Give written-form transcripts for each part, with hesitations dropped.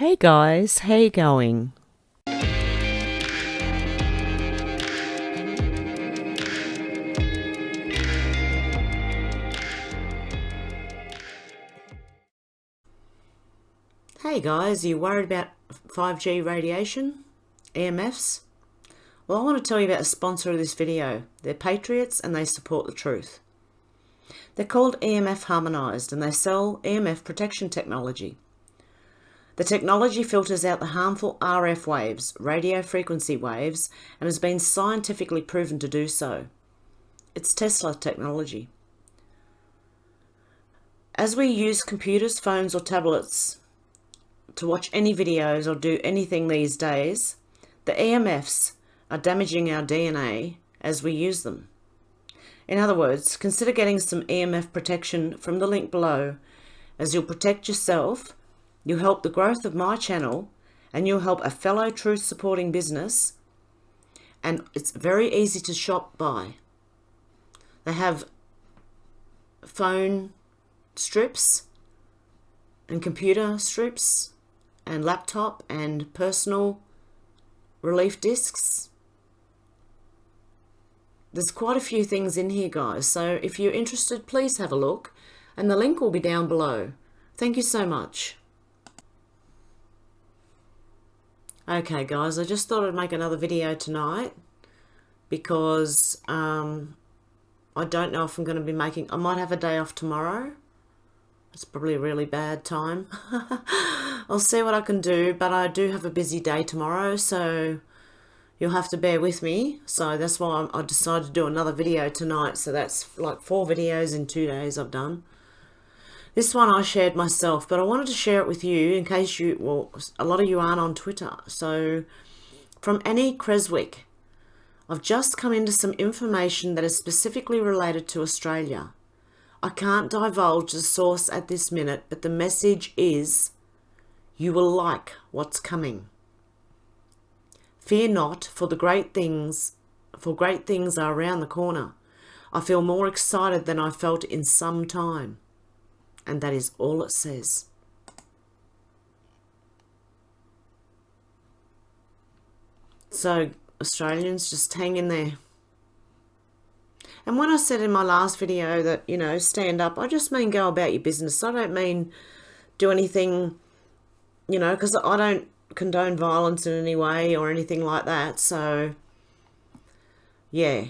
Hey guys, how you going? Hey guys, are you worried about 5G radiation? EMFs? Well, I want to tell you about a sponsor of this video. They're patriots and they support the truth. They're called EMF Harmonised and they sell EMF protection technology. The technology filters out the harmful RF waves, radio frequency waves, and has been scientifically proven to do so. It's Tesla technology. As we use computers, phones or tablets to watch any videos or do anything these days, the EMFs are damaging our DNA as we use them. In other words, consider getting some EMF protection from the link below, as you'll protect yourself, you'll help the growth of my channel, and you'll help a fellow truth supporting business, and it's very easy to shop by. They have phone strips and computer strips and laptop and personal relief discs. There's quite a few things in here, guys, so if you're interested, please have a look, and the link will be down below. Thank you so much. Okay guys, I just thought I'd make another video tonight because I don't know if I'm going to be making, I might have a day off tomorrow. It's probably a really bad time. I'll see what I can do, but I do have a busy day tomorrow, so you'll have to bear with me. So that's why I decided to do another video tonight. So that's like 4 videos in 2 days I've done. This one I shared myself, but I wanted to share it with you in case you, well, a lot of you aren't on Twitter. So from Annie Creswick, I've just come into some information that is specifically related to Australia. I can't divulge the source at this minute, but the message is, you will like what's coming. Fear not, for great things are around the corner. I feel more excited than I felt in some time. And that is all it says. So Australians, just hang in there. And when I said in my last video that, you know, stand up, I just mean go about your business. I don't mean do anything, you know, because I don't condone violence in any way or anything like that. So, yeah,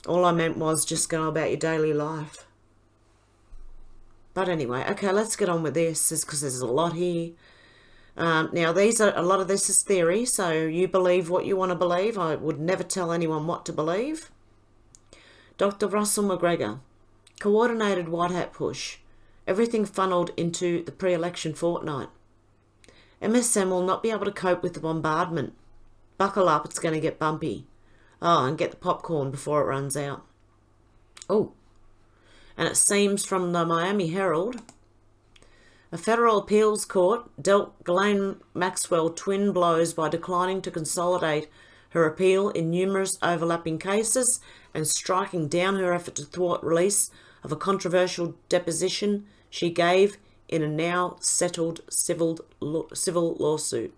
all I meant was just go about your daily life. But anyway, okay, let's get on with this, because there's a lot here. Now, a lot of this is theory, so you believe what you want to believe. I would never tell anyone what to believe. Dr. Russell McGregor, coordinated white hat push, everything funneled into the pre-election fortnight. MSM will not be able to cope with the bombardment. Buckle up, it's going to get bumpy. Oh, and get the popcorn before it runs out. Oh, and it seems from the Miami Herald, a federal appeals court dealt Ghislane Maxwell twin blows by declining to consolidate her appeal in numerous overlapping cases and striking down her effort to thwart release of a controversial deposition she gave in a now settled civil lawsuit.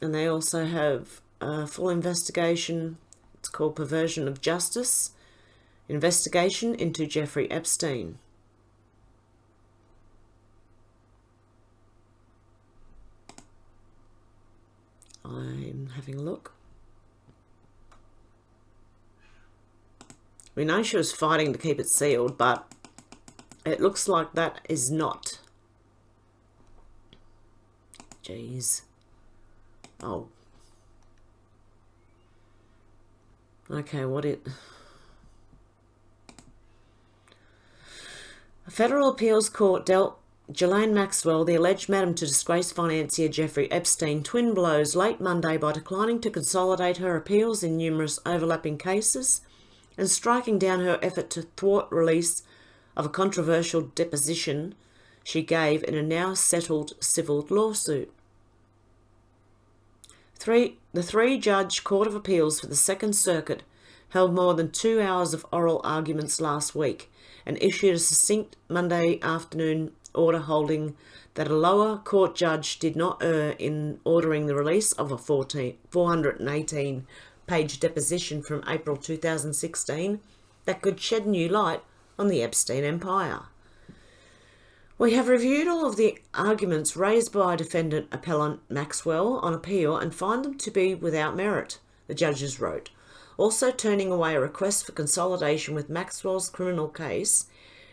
And they also have a full investigation. It's called Perversion of Justice, investigation into Jeffrey Epstein. I'm having a look. We know she was fighting to keep it sealed, but it looks like that is not. Jeez. Oh. Okay, a federal appeals court dealt Ghislane Maxwell, the alleged madam to disgraced financier Jeffrey Epstein, twin blows late Monday by declining to consolidate her appeals in numerous overlapping cases and striking down her effort to thwart release of a controversial deposition she gave in a now settled civil lawsuit. The three-judge Court of Appeals for the Second Circuit held more than 2 hours of oral arguments last week and issued a succinct Monday afternoon order holding that a lower court judge did not err in ordering the release of a 418-page deposition from April 2016 that could shed new light on the Epstein empire. We have reviewed all of the arguments raised by defendant appellant Maxwell on appeal and find them to be without merit, the judges wrote, also turning away a request for consolidation with Maxwell's criminal case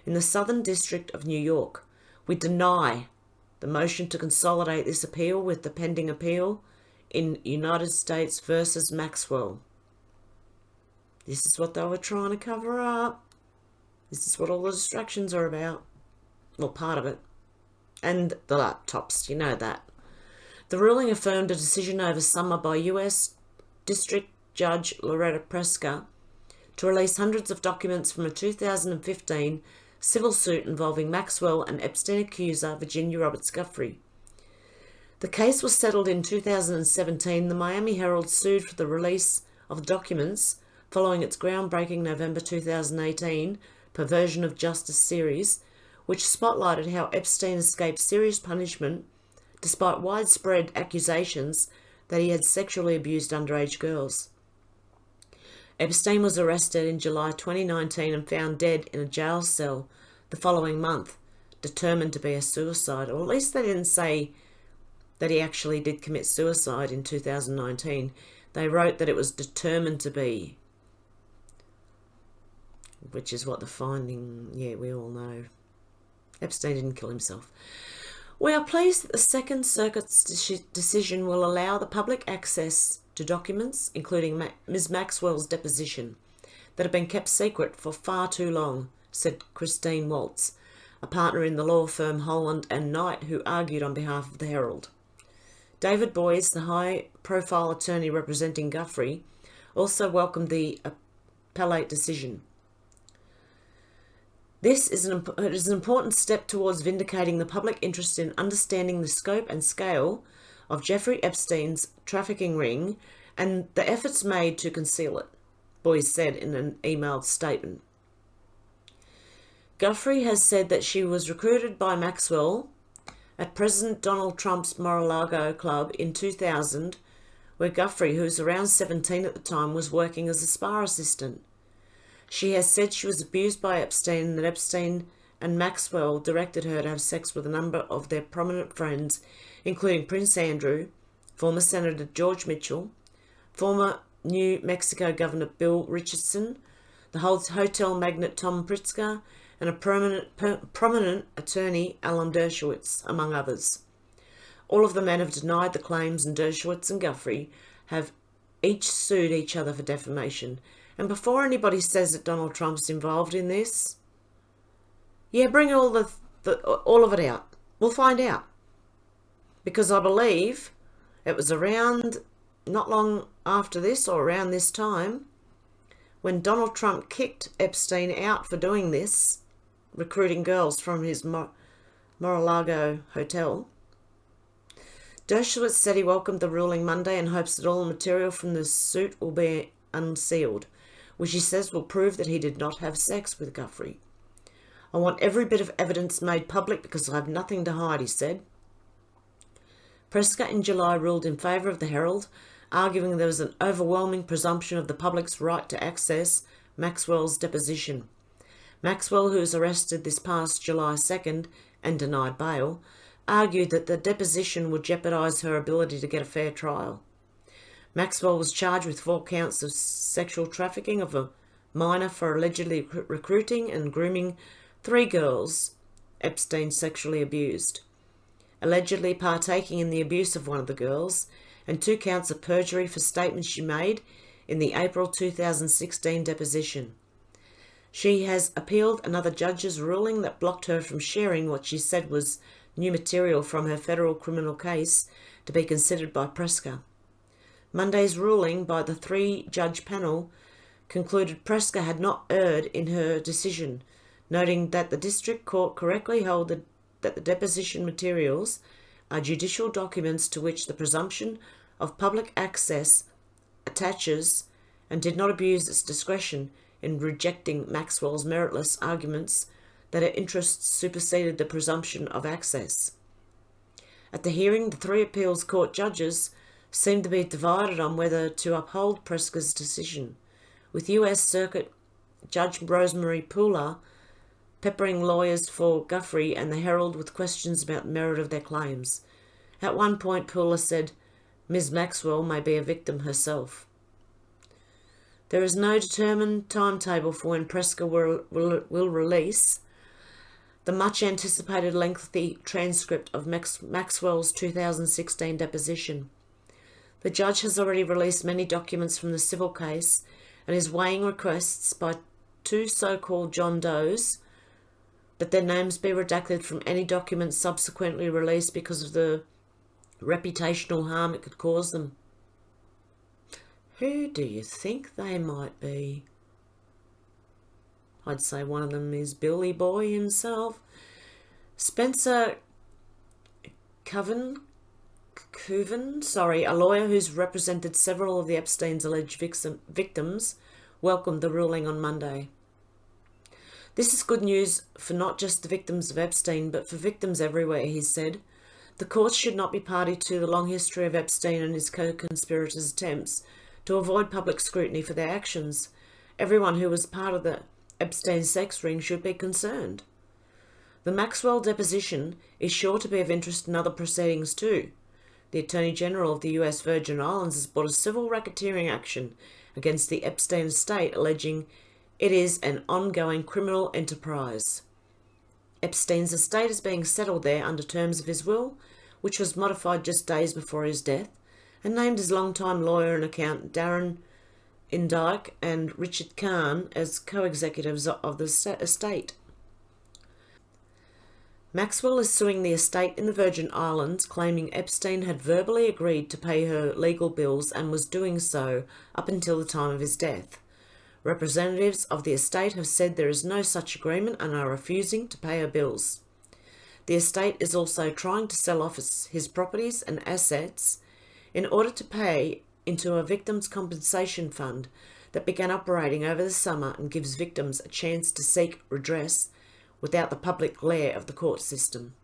in the Southern District of New York. We deny the motion to consolidate this appeal with the pending appeal in United States versus Maxwell. This is what they were trying to cover up. This is what all the distractions are about. Well, part of it. And the laptops, you know that. The ruling affirmed a decision over summer by US District Judge Loretta Preska to release hundreds of documents from a 2015 civil suit involving Maxwell and Epstein accuser Virginia Roberts Giuffre. The case was settled in 2017. The Miami Herald sued for the release of the documents following its groundbreaking November 2018 Perversion of Justice series, which spotlighted how Epstein escaped serious punishment despite widespread accusations that he had sexually abused underage girls. Epstein was arrested in July 2019 and found dead in a jail cell the following month, determined to be a suicide, or at least they didn't say that he actually did commit suicide in 2019. They wrote that it was determined to be, which is what the finding, we all know. Epstein didn't kill himself. We are pleased that the Second Circuit's decision will allow the public access to documents, including Ms. Maxwell's deposition, that have been kept secret for far too long, said Christine Waltz, a partner in the law firm Holland and Knight, who argued on behalf of the Herald. David Boyes, the high-profile attorney representing Giuffre, also welcomed the appellate decision. This is an important step towards vindicating the public interest in understanding the scope and scale of Jeffrey Epstein's trafficking ring and the efforts made to conceal it, Boyes said in an emailed statement. Giuffre has said that she was recruited by Maxwell at President Donald Trump's Mar-a-Lago club in 2000, where Giuffre, who was around 17 at the time, was working as a spa assistant. She has said she was abused by Epstein and that Epstein and Maxwell directed her to have sex with a number of their prominent friends, including Prince Andrew, former Senator George Mitchell, former New Mexico Governor Bill Richardson, the hotel magnate Tom Pritzker, and a prominent attorney Alan Dershowitz, among others. All of the men have denied the claims, and Dershowitz and Giuffre have each sued each other for defamation. And before anybody says that Donald Trump's involved in this, bring all of it out. We'll find out. Because I believe it was around, not long after this or around this time, when Donald Trump kicked Epstein out for doing this, recruiting girls from his Mar-a-Lago hotel. Dershowitz said he welcomed the ruling Monday and hopes that all the material from the suit will be unsealed, which he says will prove that he did not have sex with Giuffre. I want every bit of evidence made public because I have nothing to hide, he said. Preska in July ruled in favour of the Herald, arguing there was an overwhelming presumption of the public's right to access Maxwell's deposition. Maxwell, who was arrested this past July 2nd and denied bail, argued that the deposition would jeopardise her ability to get a fair trial. Maxwell was charged with 4 counts of sexual trafficking of a minor for allegedly recruiting and grooming 3 girls Epstein sexually abused, allegedly partaking in the abuse of one of the girls, and 2 counts of perjury for statements she made in the April 2016 deposition. She has appealed another judge's ruling that blocked her from sharing what she said was new material from her federal criminal case to be considered by Preska. Monday's ruling by the 3-judge panel concluded Preska had not erred in her decision, noting that the district court correctly held that the deposition materials are judicial documents to which the presumption of public access attaches and did not abuse its discretion in rejecting Maxwell's meritless arguments that her interests superseded the presumption of access. At the hearing, the 3 appeals court judges seemed to be divided on whether to uphold Preska's decision, with US Circuit Judge Rosemary Parler peppering lawyers for Guthrie and the Herald with questions about the merit of their claims. At one point, Parler said, "Ms. Maxwell may be a victim herself." There is no determined timetable for when Preska will release the much-anticipated lengthy transcript of Maxwell's 2016 deposition. The judge has already released many documents from the civil case and is weighing requests by 2 so-called John Does that their names be redacted from any documents subsequently released because of the reputational harm it could cause them. Who do you think they might be? I'd say one of them is Billy Boy himself. Spencer Coven, a lawyer who's represented several of the Epstein's alleged victims, welcomed the ruling on Monday. "This is good news for not just the victims of Epstein, but for victims everywhere," he said. "The courts should not be party to the long history of Epstein and his co-conspirators' attempts to avoid public scrutiny for their actions. Everyone who was part of the Epstein sex ring should be concerned." The Maxwell deposition is sure to be of interest in other proceedings too. The Attorney General of the US Virgin Islands has brought a civil racketeering action against the Epstein estate, alleging it is an ongoing criminal enterprise. Epstein's estate is being settled there under terms of his will, which was modified just days before his death, and named his longtime lawyer and accountant Darren Indyke and Richard Kahn as co-executives of the estate. Maxwell is suing the estate in the Virgin Islands, claiming Epstein had verbally agreed to pay her legal bills and was doing so up until the time of his death. Representatives of the estate have said there is no such agreement and are refusing to pay her bills. The estate is also trying to sell off his properties and assets in order to pay into a victims' compensation fund that began operating over the summer and gives victims a chance to seek redress without the public glare of the court system.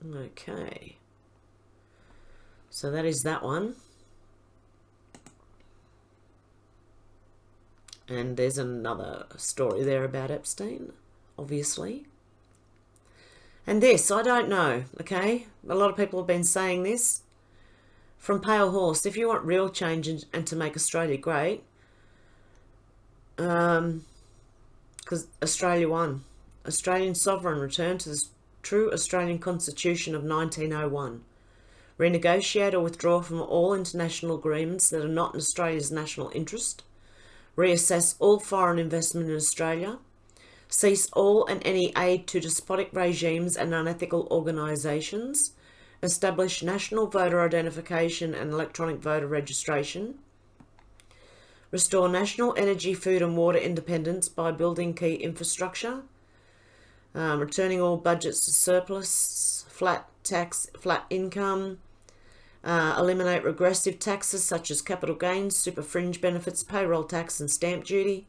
Okay. So that is that one. And there's another story there about Epstein, obviously. And this, I don't know, okay? A lot of people have been saying this. From Pale Horse, if you want real change and to make Australia great, because Australia won. Australian sovereign returned to the true Australian Constitution of 1901. Renegotiate or withdraw from all international agreements that are not in Australia's national interest. Reassess all foreign investment in Australia. Cease all and any aid to despotic regimes and unethical organisations. Establish national voter identification and electronic voter registration. Restore national energy, food and water independence by building key infrastructure. Returning all budgets to surplus. Flat income. Eliminate regressive taxes such as capital gains, super fringe benefits, payroll tax and stamp duty.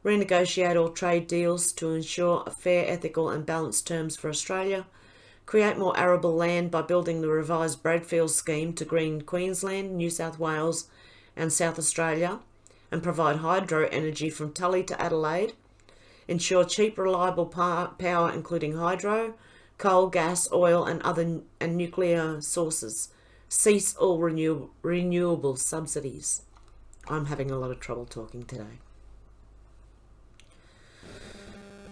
Renegotiate all trade deals to ensure a fair, ethical and balanced terms for Australia. Create more arable land by building the revised Bradfield scheme to green Queensland, New South Wales and South Australia, and provide hydro energy from Tully to Adelaide. Ensure cheap, reliable power including hydro, coal, gas, oil and nuclear sources. Cease all renewable subsidies. I'm having a lot of trouble talking today.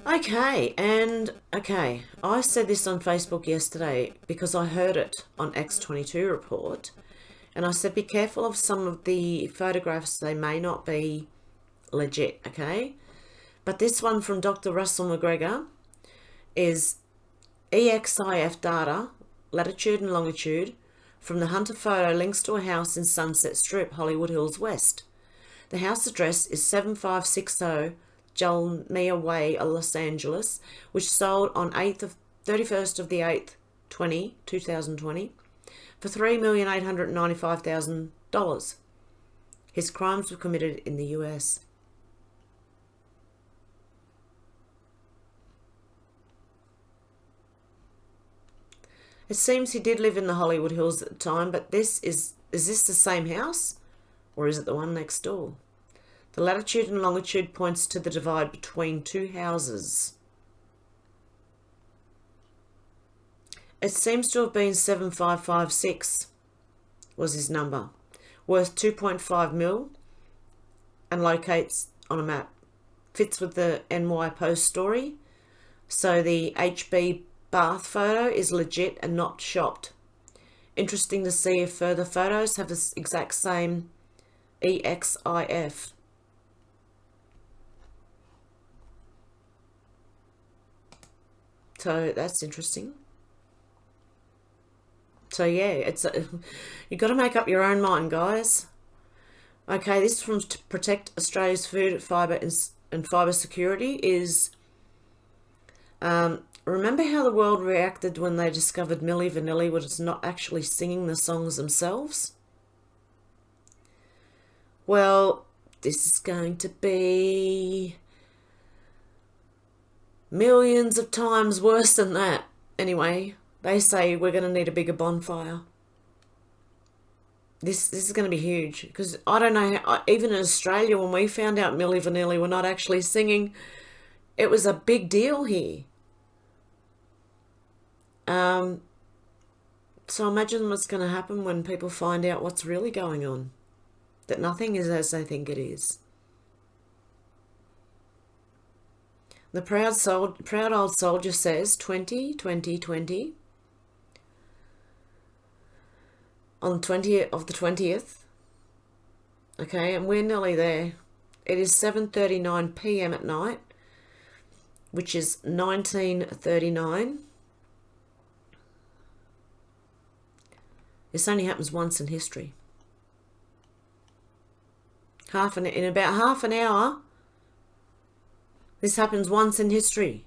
Okay, I said this on Facebook yesterday because I heard it on X22 report, and I said be careful of some of the photographs, they may not be legit, okay? But this one from Dr. Russell McGregor is EXIF data, latitude and longitude, from the Hunter photo links to a house in Sunset Strip, Hollywood Hills West. The house address is 7560 Jalmia Way, Los Angeles, which sold on 31st of the 8th, 2020, for $3,895,000. His crimes were committed in the US. It seems he did live in the Hollywood Hills at the time, but is this the same house? Or is it the one next door? The latitude and longitude points to the divide between two houses. It seems to have been 7556 was his number, worth 2.5 mil, and locates on a map. Fits with the NY Post story. So the HB Bath photo is legit and not shopped. Interesting to see if further photos have the exact same EXIF. So that's interesting. So yeah, you've got to make up your own mind, guys. Okay, this from to Protect Australia's Food, Fibre and Fibre Security is... remember how the world reacted when they discovered Milli Vanilli was not actually singing the songs themselves? Well, this is going to be millions of times worse than that. Anyway, they say we're going to need a bigger bonfire. This is going to be huge, because I don't know how, even in Australia, when we found out Milli Vanilli were not actually singing, it was a big deal here. So imagine what's going to happen when people find out what's really going on, that nothing is as they think it is. The proud old soldier says 20. On the 20th, okay, and we're nearly there. It is 7:39 p.m. at night, which is 1939. This only happens once in history. In about half an hour, this happens once in history.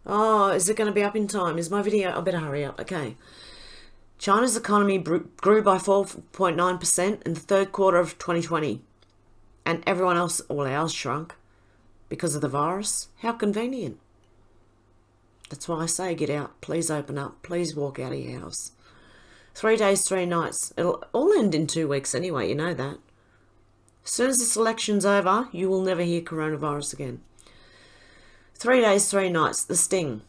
Oh, is it going to be up in time? Is my video? I better hurry up. Okay. China's economy grew by 4.9% in the third quarter of 2020. And everyone else, all ours, shrunk because of the virus. How convenient. That's why I say get out. Please open up. Please walk out of your house. 3 days, 3 nights. It'll all end in 2 weeks anyway, you know that. As soon as this election's over, you will never hear coronavirus again. 3 days, 3 nights. The sting.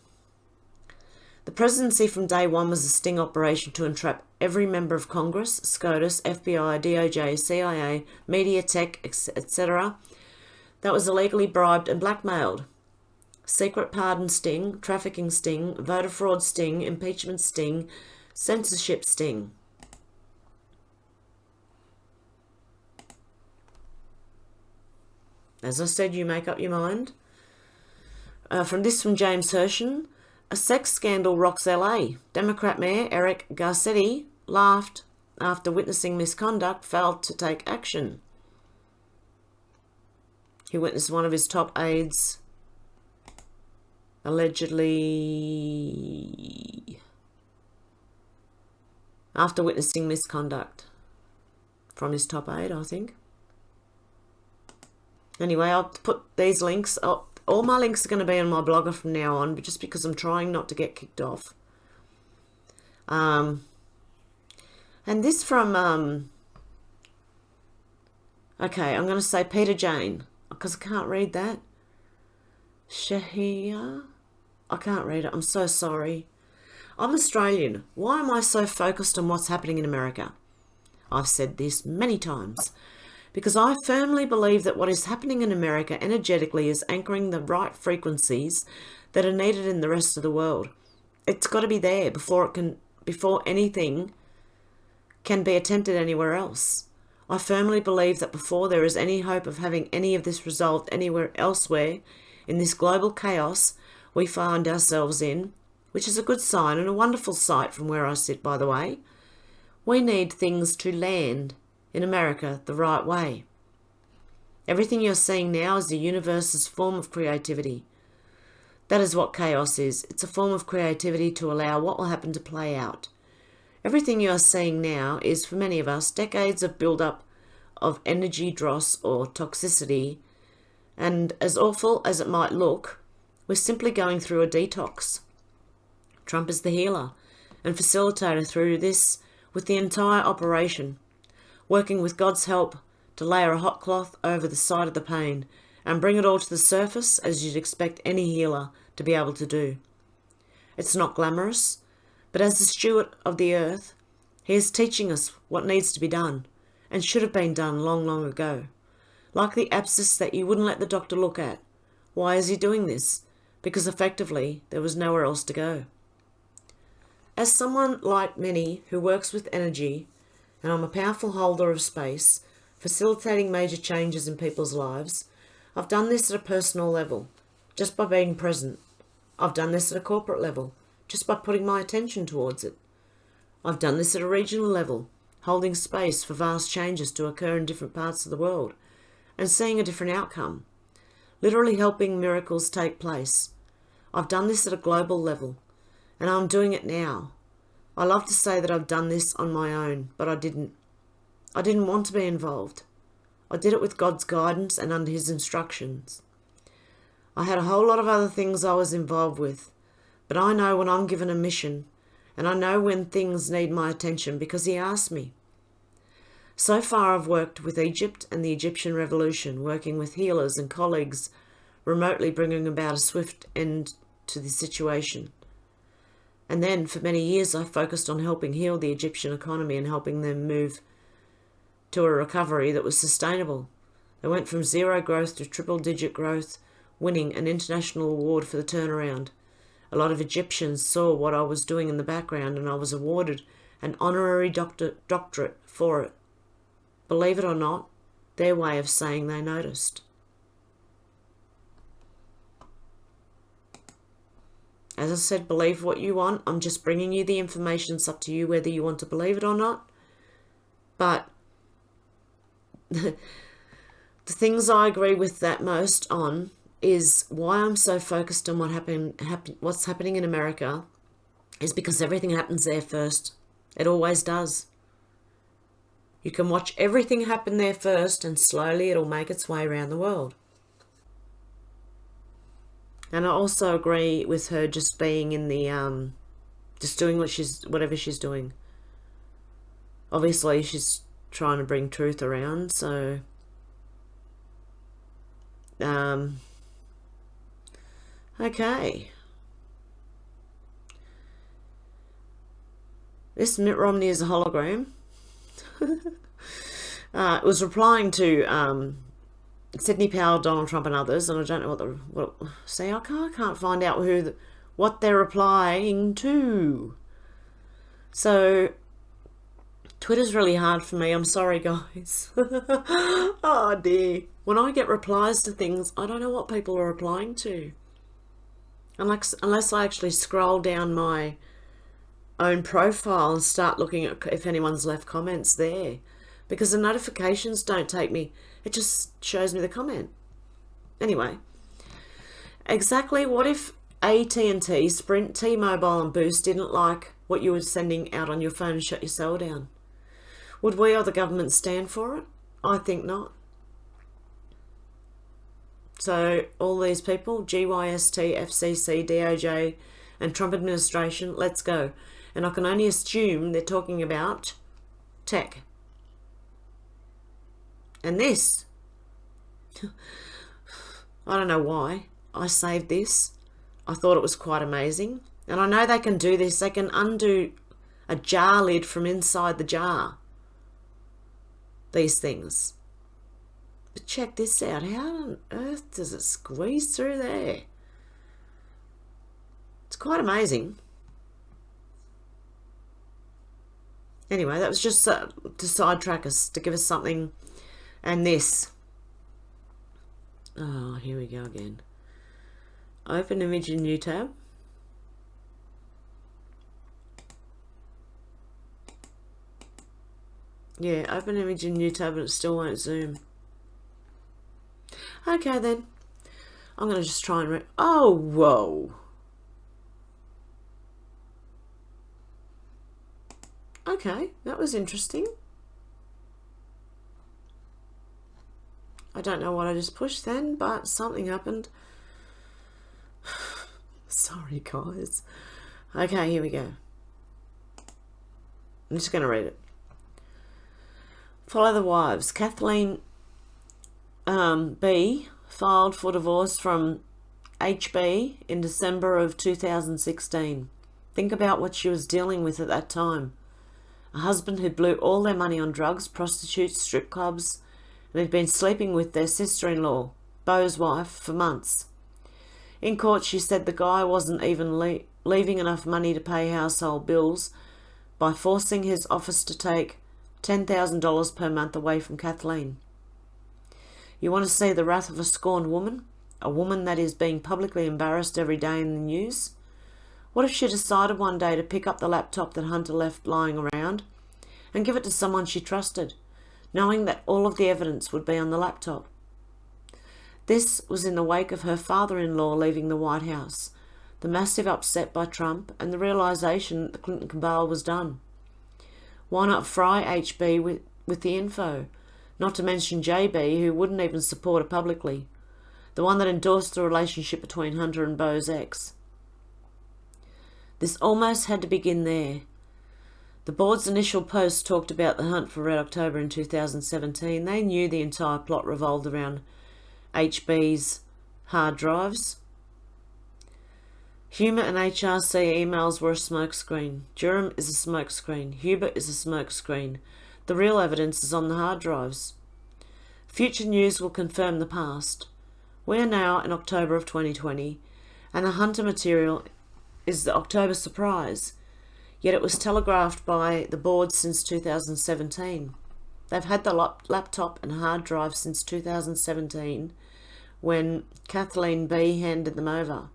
The presidency from day one was a sting operation to entrap every member of Congress, SCOTUS, FBI, DOJ, CIA, media, tech, etc. that was illegally bribed and blackmailed. Secret pardon sting, trafficking sting, voter fraud sting, impeachment sting, censorship sting. As I said, you make up your mind. From James Hershen. A sex scandal rocks LA. Democrat Mayor Eric Garcetti laughed after witnessing misconduct, failed to take action. He witnessed one of his top aides allegedly after witnessing misconduct from his top aide, I think. Anyway, I'll put these links up. All my links are going to be on my blogger from now on, but just because I'm trying not to get kicked off. And this from, okay, I'm going to say Peter Jane, because I can't read that. Shahia? I can't read it. I'm so sorry. I'm Australian. Why am I so focused on what's happening in America? I've said this many times. Because I firmly believe that what is happening in America energetically is anchoring the right frequencies that are needed in the rest of the world. It's got to be there before anything can be attempted anywhere else. I firmly believe that before there is any hope of having any of this resolved anywhere elsewhere in this global chaos we find ourselves in, which is a good sign and a wonderful sight from where I sit, by the way, we need things to land in America the right way. Everything you're seeing now is the universe's form of creativity. That is what chaos is. It's a form of creativity to allow what will happen to play out. Everything you are seeing now is, for many of us, decades of build-up of energy dross or toxicity, and as awful as it might look, we're simply going through a detox. Trump is the healer and facilitator through this with the entire operation, working with God's help to layer a hot cloth over the side of the pain and bring it all to the surface as you'd expect any healer to be able to do. It's not glamorous, but as the steward of the earth, he is teaching us what needs to be done and should have been done long, long ago. Like the abscess that you wouldn't let the doctor look at. Why is he doing this? Because effectively there was nowhere else to go. As someone like many who works with energy, and I'm a powerful holder of space, facilitating major changes in people's lives, I've done this at a personal level, just by being present. I've done this at a corporate level, just by putting my attention towards it. I've done this at a regional level, holding space for vast changes to occur in different parts of the world, and seeing a different outcome, literally helping miracles take place. I've done this at a global level, and I'm doing it now. I love to say that I've done this on my own, but I didn't. I didn't want to be involved. I did it with God's guidance and under his instructions. I had a whole lot of other things I was involved with, but I know when I'm given a mission, and I know when things need my attention because he asked me. So far I've worked with Egypt and the Egyptian Revolution, working with healers and colleagues, remotely bringing about a swift end to the situation. And then for many years I focused on helping heal the Egyptian economy and helping them move to a recovery that was sustainable. They went from zero growth to triple-digit growth, winning an international award for the turnaround. A lot of Egyptians saw what I was doing in the background, and I was awarded an honorary doctorate for it. Believe it or not, their way of saying they noticed. As I said, believe what you want. I'm just bringing you the information. It's up to you whether you want to believe it or not. But the things I agree with that most on is why I'm so focused on what's happening in America is because everything happens there first. It always does. You can watch everything happen there first, and slowly it'll make its way around the world. And I also agree with her just being in the, just doing whatever she's doing. Obviously, she's trying to bring truth around, so, okay. This Mitt Romney is a hologram. It was replying to Sidney Powell, Donald Trump, and others, and I don't know see, I can't find out what they're replying to. So Twitter's really hard for me. I'm sorry, guys. Oh dear. When I get replies to things, I don't know what people are replying to, unless I actually scroll down my own profile and start looking at if anyone's left comments there, because the notifications don't take me. It just shows me the comment. Anyway, exactly what if AT&T, Sprint, T-Mobile and Boost didn't like what you were sending out on your phone and shut your cell down? Would we or the government stand for it? I think not. So all these people, GYST, FCC, DOJ and Trump administration, let's go. And I can only assume they're talking about tech. And this, I don't know why I saved this. I thought it was quite amazing. And I know they can do this. They can undo a jar lid from inside the jar. These things. But check this out. How on earth does it squeeze through there? It's quite amazing. Anyway, that was just to sidetrack us, to give us something. And this. Oh, here we go again. Open image in new tab. Yeah, open image in new tab, but it still won't zoom. Okay then. I'm going to just try and oh, whoa. Okay, that was interesting. I don't know what I just pushed then, but something happened. Sorry, guys. Okay, here we go. I'm just going to read it. Follow the wives. Kathleen B filed for divorce from HB in December of 2016. Think about what she was dealing with at that time. A husband who blew all their money on drugs, prostitutes, strip clubs, and had been sleeping with their sister-in-law, Beau's wife, for months. In court, she said the guy wasn't even leaving enough money to pay household bills by forcing his office to take $10,000 per month away from Kathleen. You want to see the wrath of a scorned woman? A woman that is being publicly embarrassed every day in the news? What if she decided one day to pick up the laptop that Hunter left lying around and give it to someone she trusted, knowing that all of the evidence would be on the laptop? This was in the wake of her father-in-law leaving the White House, the massive upset by Trump, and the realisation that the Clinton cabal was done. Why not fry HB with the info? Not to mention JB, who wouldn't even support it publicly, the one that endorsed the relationship between Hunter and Beau's ex. This almost had to begin there. The board's initial post talked about the hunt for Red October in 2017. They knew the entire plot revolved around HB's hard drives. Humer and HRC emails were a smokescreen. Durham is a smokescreen. Hubert is a smokescreen. The real evidence is on the hard drives. Future news will confirm the past. We are now in October of 2020, and the Hunter material is the October surprise, yet it was telegraphed by the board since 2017. They've had the laptop and hard drive since 2017, when Kathleen B handed them over.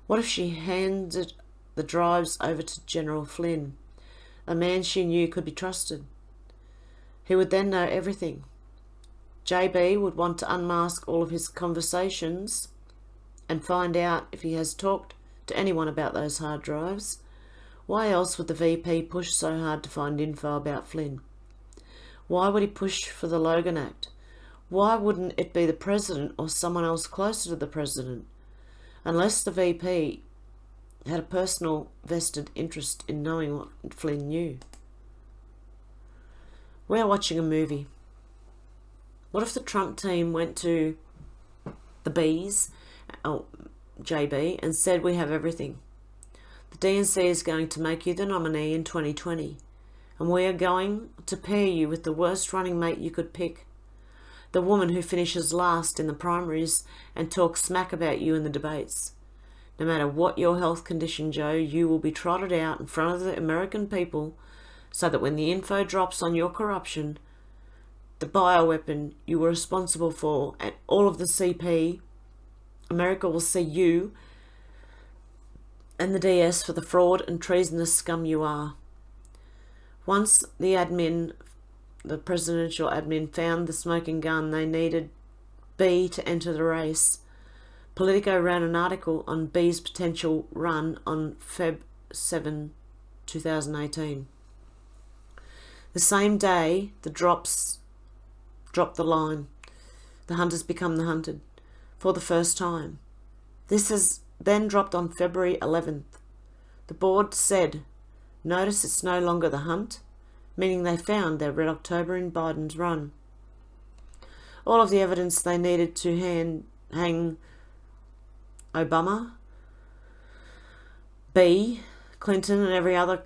What if she handed the drives over to General Flynn, a man she knew could be trusted? He would then know everything. JB would want to unmask all of his conversations and find out if he has talked to anyone about those hard drives. Why else would the VP push so hard to find info about Flynn? Why would he push for the Logan Act? Why wouldn't it be the president or someone else closer to the president? Unless the VP had a personal vested interest in knowing what Flynn knew. We're watching a movie. What if the Trump team went to the Bs, JB, and said, we have everything. The DNC is going to make you the nominee in 2020, and we are going to pair you with the worst running mate you could pick. The woman who finishes last in the primaries and talks smack about you in the debates. No matter what your health condition, Joe, you will be trotted out in front of the American people so that when the info drops on your corruption, the bioweapon you were responsible for, and all of the CP, America will see you and the DS for the fraud and treasonous scum you are. Once the presidential admin found the smoking gun they needed B to enter the race, Politico ran an article on B's potential run on Feb 7, 2018. The same day, the dropped the line. The hunters become the hunted for the first time. This is then dropped on February 11th. The board said, notice it's no longer the hunt, meaning they found their Red October in Biden's run. All of the evidence they needed to hang Obama, B, Clinton, and every other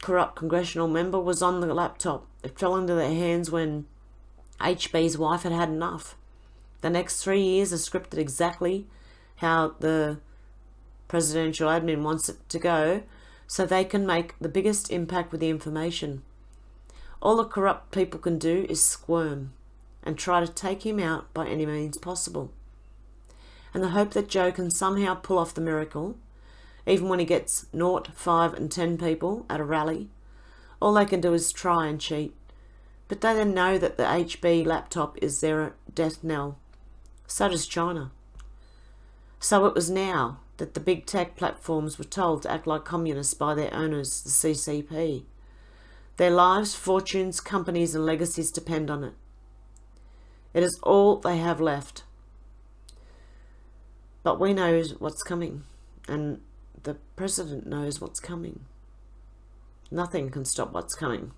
corrupt congressional member was on the laptop. It fell into their hands when HB's wife had had enough. The next 3 years are scripted exactly how the presidential admin wants it to go, so they can make the biggest impact with the information. All the corrupt people can do is squirm and try to take him out by any means possible. And the hope that Joe can somehow pull off the miracle, even when he gets 0, 5 and 10 people at a rally, all they can do is try and cheat. But they then know that the HB laptop is their death knell. So does China. So it was now that the big tech platforms were told to act like communists by their owners, the CCP. Their lives, fortunes, companies and legacies depend on it. It is all they have left. But we know what's coming, and the president knows what's coming. Nothing can stop what's coming.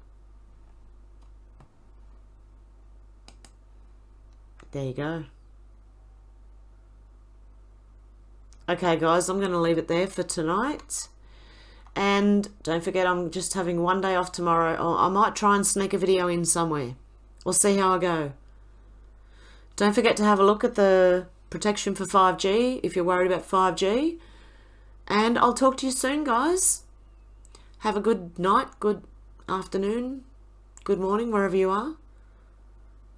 There you go. Okay, guys, I'm going to leave it there for tonight. And don't forget, I'm just having one day off tomorrow. Or I might try and sneak a video in somewhere. We'll see how I go. Don't forget to have a look at the protection for 5G if you're worried about 5G. And I'll talk to you soon, guys. Have a good night, good afternoon, good morning, wherever you are.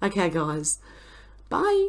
Okay, guys. Bye.